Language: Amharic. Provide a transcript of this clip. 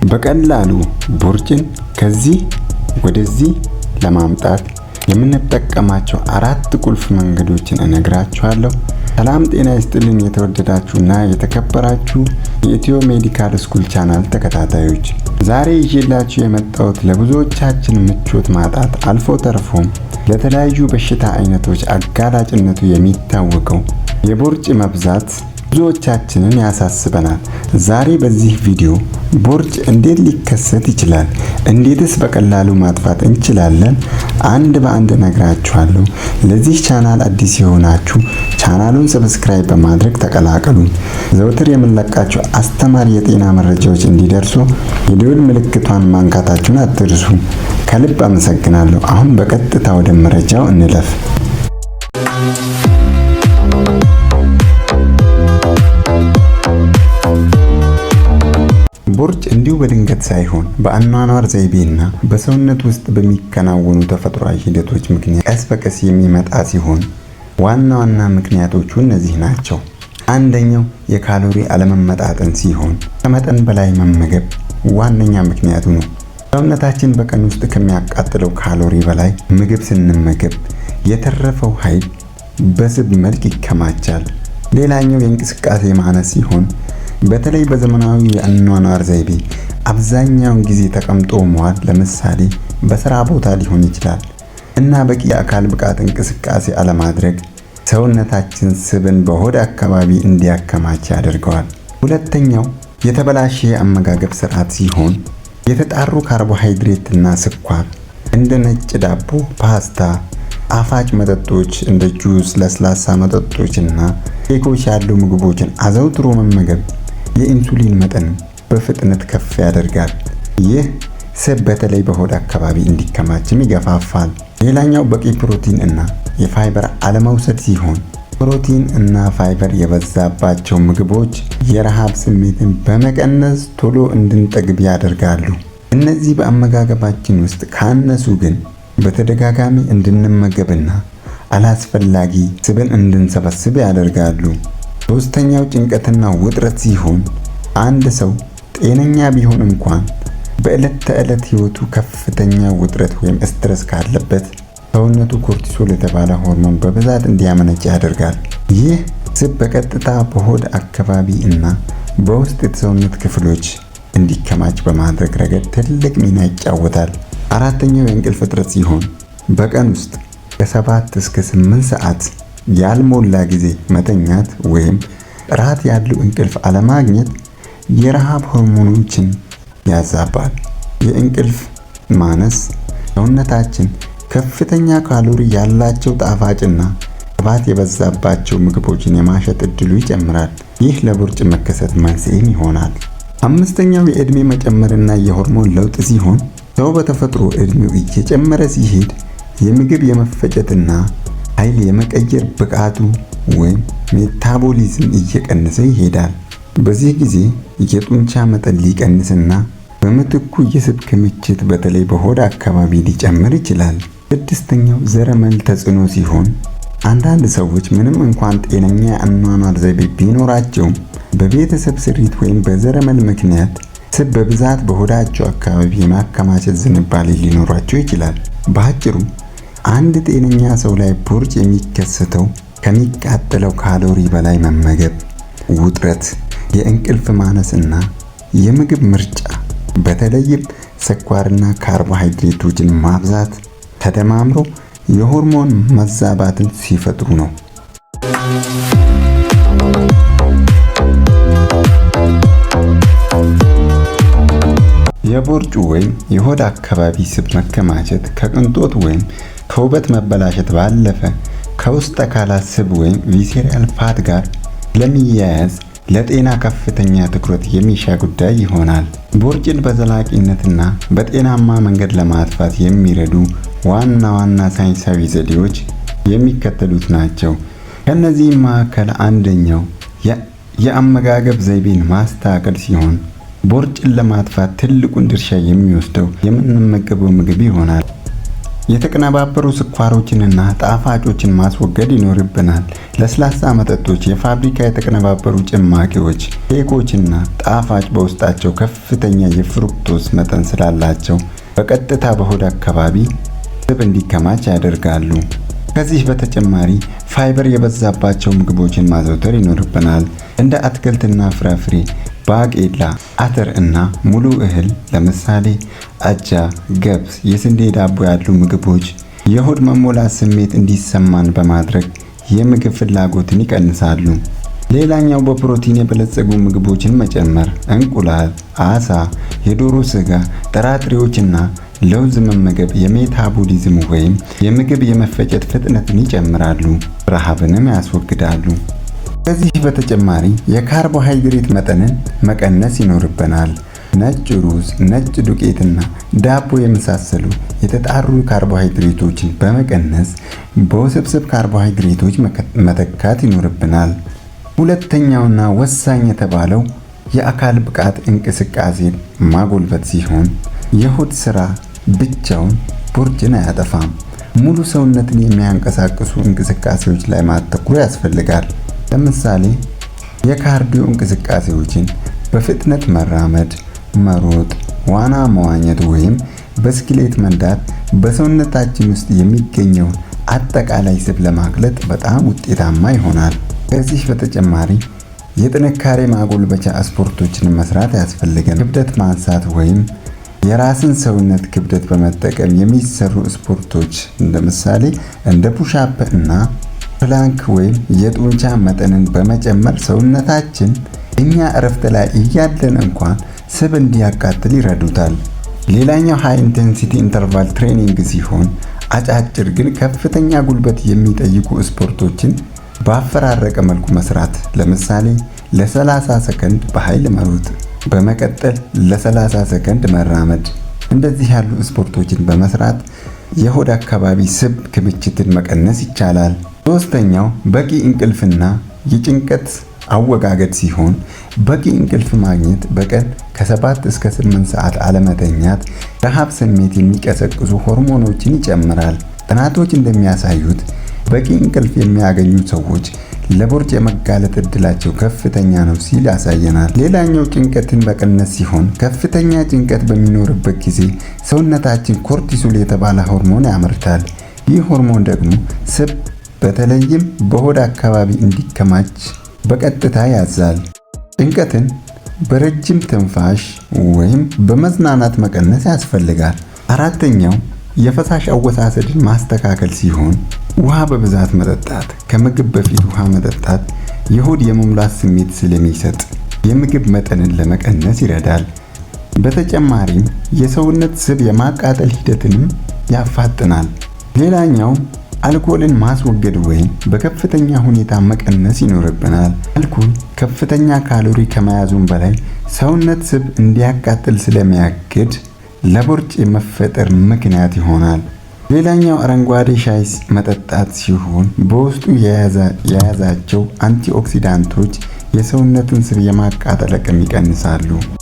በቀላሉ ቦርጭን ከዚህ ወደዚህ ለማምጣት የምንጠቀማቸው 4 ቁልፍ መንገዶችን እነግራችኋለሁ። ሰላም ጤና ይስጥልኝ የተወደዳችሁና የተከበራችሁ የኢትዮ ሜዲካል ስኩል ቻናል ተከታታዮች፣ ዛሬ ይዤላችሁ የመጣሁት ለብዙዎቻችን ምቾት ማጣት አልፎ ተርፎም ለተለያዩ በሽታ አይነቶች አጋላጭነቱ የሚታወቀው የቦርጭ መብዛት ብዙዎቻችንን ያሳስበናል። ዛሬ በዚህ ቪዲዮ ቦርጭ እንዴት ሊከሰት ይችላል፣ እንዴትስ በቀላሉ ማጥፋት እንችላለን፣ አንድ በአንድ ነግራችኋለሁ። ለዚህ ቻናል አዲስ የሆናችሁ ቻናሉን ሰብስክራይብ በማድረግ ተቀላቀሉን። ዘውትር የምንለቃቸው አስተማሪ የጤና መረጃዎች እንዲደርሱ የደወል ምልክቷን ማንካታችሁን አትርሱ። ከልብ አመሰግናለሁ። አሁን በቀጥታ ወደ መረጃው እንለፍ። ቦርጭ እንዲሁ በድንገት ሳይሆን በአኗኗር ዘይቤና በሰውነት ውስጥ በሚከናወኑ ተፈጥሯዊ ሂደቶች ምክንያት ቀስ በቀስ የሚመጣ ሲሆን ዋና ዋና ምክንያቶቹ እነዚህ ናቸው። አንደኛው የካሎሪ አለመመጣጠን ሲሆን ከመጠን በላይ መመገብ ዋነኛ ምክንያቱ ነው። ሰውነታችን በቀን ውስጥ ከሚያቃጥለው ካሎሪ በላይ ምግብ ስንመገብ የተረፈው ኃይል በስብ መልክ ይከማቻል። ሌላኛው የእንቅስቃሴ ማነስ ሲሆን በተለይ በዘመናዊ የአኗኗር ዘይቤ አብዛኛውን ጊዜ ተቀምጦ መዋል፣ ለምሳሌ በስራ ቦታ ሊሆን ይችላል እና በቂ የአካል ብቃት እንቅስቃሴ አለማድረግ ሰውነታችን ስብን በሆድ አካባቢ እንዲያከማች ያደርገዋል። ሁለተኛው የተበላሸ የአመጋገብ ስርዓት ሲሆን የተጣሩ ካርቦሃይድሬት እና ስኳር እንደ ነጭ ዳቦ፣ ፓስታ፣ ጣፋጭ መጠጦች እንደ ጁስ፣ ለስላሳ መጠጦች እና ኬኮች ያሉ ምግቦችን አዘውትሮ መመገብ የኢንሱሊን መጠን በፍጥነት ከፍ ያደርጋል። ይህ ስብ በተለይ በሆድ አካባቢ እንዲከማችም ይገፋፋል። ሌላኛው በቂ ፕሮቲን እና የፋይበር አለመውሰድ ሲሆን ፕሮቲን እና ፋይበር የበዛባቸው ምግቦች የረሃብ ስሜትን በመቀነስ ቶሎ እንድንጠግብ ያደርጋሉ። እነዚህ በአመጋገባችን ውስጥ ካነሱ ግን በተደጋጋሚ እንድንመገብና አላስፈላጊ ስብን እንድንሰበስብ ያደርጋሉ። ሶስተኛው ጭንቀትና ውጥረት ሲሆን አንድ ሰው ጤነኛ ቢሆን እንኳን በዕለት ተዕለት ህይወቱ ከፍተኛ ውጥረት ወይም ስትረስ ካለበት ሰውነቱ ኮርቲሶል የተባለ ሆርሞን በብዛት እንዲያመነጭ ያደርጋል። ይህ ስብ በቀጥታ በሆድ አካባቢ እና በውስጥ የሰውነት ክፍሎች እንዲከማች በማድረግ ረገድ ትልቅ ሚና ይጫወታል። አራተኛው የእንቅልፍ እጥረት ሲሆን በቀን ውስጥ ከ7 እስከ 8 ሰዓት ያልሞላ ጊዜ መተኛት ወይም ጥራት ያለው እንቅልፍ አለማግኘት የረሃብ ሆርሞኖችን ያዛባል። የእንቅልፍ ማነስ ሰውነታችን ከፍተኛ ካሎሪ ያላቸው ጣፋጭና ቅባት የበዛባቸው ምግቦችን የማሸት እድሉ ይጨምራል። ይህ ለቦርጭ መከሰት መንስኤም ይሆናል። አምስተኛው የእድሜ መጨመርና የሆርሞን ለውጥ ሲሆን ሰው በተፈጥሮ እድሜው እየጨመረ ሲሄድ የምግብ የመፈጨትና ኃይል የመቀየር ብቃቱ ወይም ሜታቦሊዝም እየቀነሰ ይሄዳል። በዚህ ጊዜ የጡንቻ መጠን ሊቀንስና በምትኩ የስብ ክምችት በተለይ በሆድ አካባቢ ሊጨምር ይችላል። ስድስተኛው ዘረመል ተጽዕኖ ሲሆን አንዳንድ ሰዎች ምንም እንኳን ጤነኛ የአኗኗር ዘይቤ ቢኖራቸውም በቤተሰብ ስሪት ወይም በዘረመል ምክንያት ስብ በብዛት በሆዳቸው አካባቢ የማከማቸት ዝንባሌ ሊኖራቸው ይችላል። በአጭሩ አንድ ጤነኛ ሰው ላይ ቦርጭ የሚከሰተው ከሚቃጠለው ካሎሪ በላይ መመገብ፣ ውጥረት፣ የእንቅልፍ ማነስና የምግብ ምርጫ በተለይም ስኳርና ካርቦሃይድሬቶችን ማብዛት ተደማምሮ የሆርሞን መዛባትን ሲፈጥሩ ነው። የቦርጩ ወይም የሆድ አካባቢ ስብ መከማቸት ከቅንጦት ወይም ከውበት መበላሸት ባለፈ ከውስጥ አካላት ስብ ወይም ቪሴራል ፋት ጋር ለሚያያዝ ለጤና ከፍተኛ ትኩረት የሚሻ ጉዳይ ይሆናል። ቦርጭን በዘላቂነትና በጤናማ መንገድ ለማጥፋት የሚረዱ ዋና ዋና ሳይንሳዊ ዘዴዎች የሚከተሉት ናቸው። ከነዚህም መካከል አንደኛው የአመጋገብ ዘይቤን ማስተካከል ሲሆን ቦርጭን ለማጥፋት ትልቁን ድርሻ የሚወስደው የምንመገበው ምግብ ይሆናል። የተቀነባበሩ ስኳሮችንና ጣፋጮችን ማስወገድ ይኖርብናል። ለስላሳ መጠጦች፣ የፋብሪካ የተቀነባበሩ ጭማቂዎች፣ ኬኮችና ጣፋጭ በውስጣቸው ከፍተኛ የፍሩክቶስ መጠን ስላላቸው በቀጥታ በሆድ አካባቢ ስብ እንዲከማች ያደርጋሉ። ከዚህ በተጨማሪ ፋይበር የበዛባቸው ምግቦችን ማዘውተር ይኖርብናል። እንደ አትክልትና ፍራፍሬ፣ ባቄላ፣ አተር እና ሙሉ እህል ለምሳሌ አጃ፣ ገብስ፣ የስንዴ ዳቦ ያሉ ምግቦች የሆድ መሞላት ስሜት እንዲሰማን በማድረግ የምግብ ፍላጎትን ይቀንሳሉ። ሌላኛው በፕሮቲን የበለጸጉ ምግቦችን መጨመር፣ እንቁላል፣ አሳ፣ የዶሮ ስጋ፣ ጥራጥሬዎችና ለውዝ መመገብ የሜታቦሊዝም ወይም የምግብ የመፈጨት ፍጥነትን ይጨምራሉ፣ ረሃብንም ያስወግዳሉ። ከዚህ በተጨማሪ የካርቦሃይድሬት መጠንን መቀነስ ይኖርብናል። ነጭ ሩዝ፣ ነጭ ዱቄትና ዳቦ የመሳሰሉ የተጣሩ ካርቦሃይድሬቶችን በመቀነስ በውስብስብ ካርቦሃይድሬቶች መተካት ይኖርብናል። ሁለተኛውና ወሳኝ የተባለው የአካል ብቃት እንቅስቃሴን ማጎልበት ሲሆን የሆድ ስራ ብቻውን ቦርጭን አያጠፋም። ሙሉ ሰውነትን የሚያንቀሳቅሱ እንቅስቃሴዎች ላይ ማተኮር ያስፈልጋል። ለምሳሌ የካርዲዮ እንቅስቃሴዎችን በፍጥነት መራመድ፣ መሮጥ፣ ዋና መዋኘት ወይም ብስክሌት መንዳት በሰውነታችን ውስጥ የሚገኘውን አጠቃላይ ስብ ለማቅለጥ በጣም ውጤታማ ይሆናል። ከዚህ በተጨማሪ የጥንካሬ ማጎልበቻ ስፖርቶችን መስራት ያስፈልጋል። ክብደት ማንሳት ወይም የራስን ሰውነት ክብደት በመጠቀም የሚሰሩ ስፖርቶች ለምሳሌ እንደ ፑሽአፕ እና ፕላንክ ወይም የጡንቻ መጠንን በመጨመር ሰውነታችን እኛ እረፍት ላይ እያለን እንኳን ስብ እንዲያቃጥል ይረዱታል። ሌላኛው ሃይ ኢንቴንሲቲ ኢንተርቫል ትሬኒንግ ሲሆን አጫጭር ግን ከፍተኛ ጉልበት የሚጠይቁ ስፖርቶችን ባፈራረቀ መልኩ መስራት። ለምሳሌ ለ30 ሰከንድ በኃይል መሮጥ፣ በመቀጠል ለ30 ሰከንድ መራመድ። እንደዚህ ያሉ ስፖርቶችን በመስራት የሆድ አካባቢ ስብ ክምችትን መቀነስ ይቻላል። ሶስተኛው በቂ እንቅልፍና የጭንቀት አወጋገድ ሲሆን በቂ እንቅልፍ ማግኘት በቀን ከ7 እስከ 8 ሰዓት አለመተኛት ረሃብ ስሜት የሚቀሰቅሱ ሆርሞኖችን ይጨምራል። ጥናቶች እንደሚያሳዩት በቂ እንቅልፍ የሚያገኙ ሰዎች ለቦርጭ የመጋለጥ እድላቸው ከፍተኛ ነው ሲል ያሳየናል። ሌላኛው ጭንቀትን መቀነስ ሲሆን ከፍተኛ ጭንቀት በሚኖርበት ጊዜ ሰውነታችን ኮርቲሶል የተባለ ሆርሞን ያመርታል። ይህ ሆርሞን ደግሞ ስብ በተለይም በሆድ አካባቢ እንዲከማች በቀጥታ ያዛል። ጭንቀትን በረጅም ትንፋሽ ወይም በመዝናናት መቀነስ ያስፈልጋል። አራተኛው የፈሳሽ አወሳሰድን ማስተካከል ሲሆን ውሃ በብዛት መጠጣት። ከምግብ በፊት ውሃ መጠጣት የሆድ የመሙላት ስሜት ስለሚሰጥ የምግብ መጠንን ለመቀነስ ይረዳል። በተጨማሪም የሰውነት ስብ የማቃጠል ሂደትንም ያፋጥናል። ሌላኛው አልኮልን ማስወገድ ወይም በከፍተኛ ሁኔታ መቀነስ ይኖርብናል። አልኮል ከፍተኛ ካሎሪ ከመያዙም በላይ ሰውነት ስብ እንዲያቃጥል ስለሚያግድ ለቦርጭ መፈጠር ምክንያት ይሆናል። ሌላኛው አረንጓዴ ሻይ መጠጣት ሲሆን በውስጡ የያዛቸው አንቲኦክሲዳንቶች የሰውነትን ስብ የማቃጠል አቅም ይቀንሳሉ።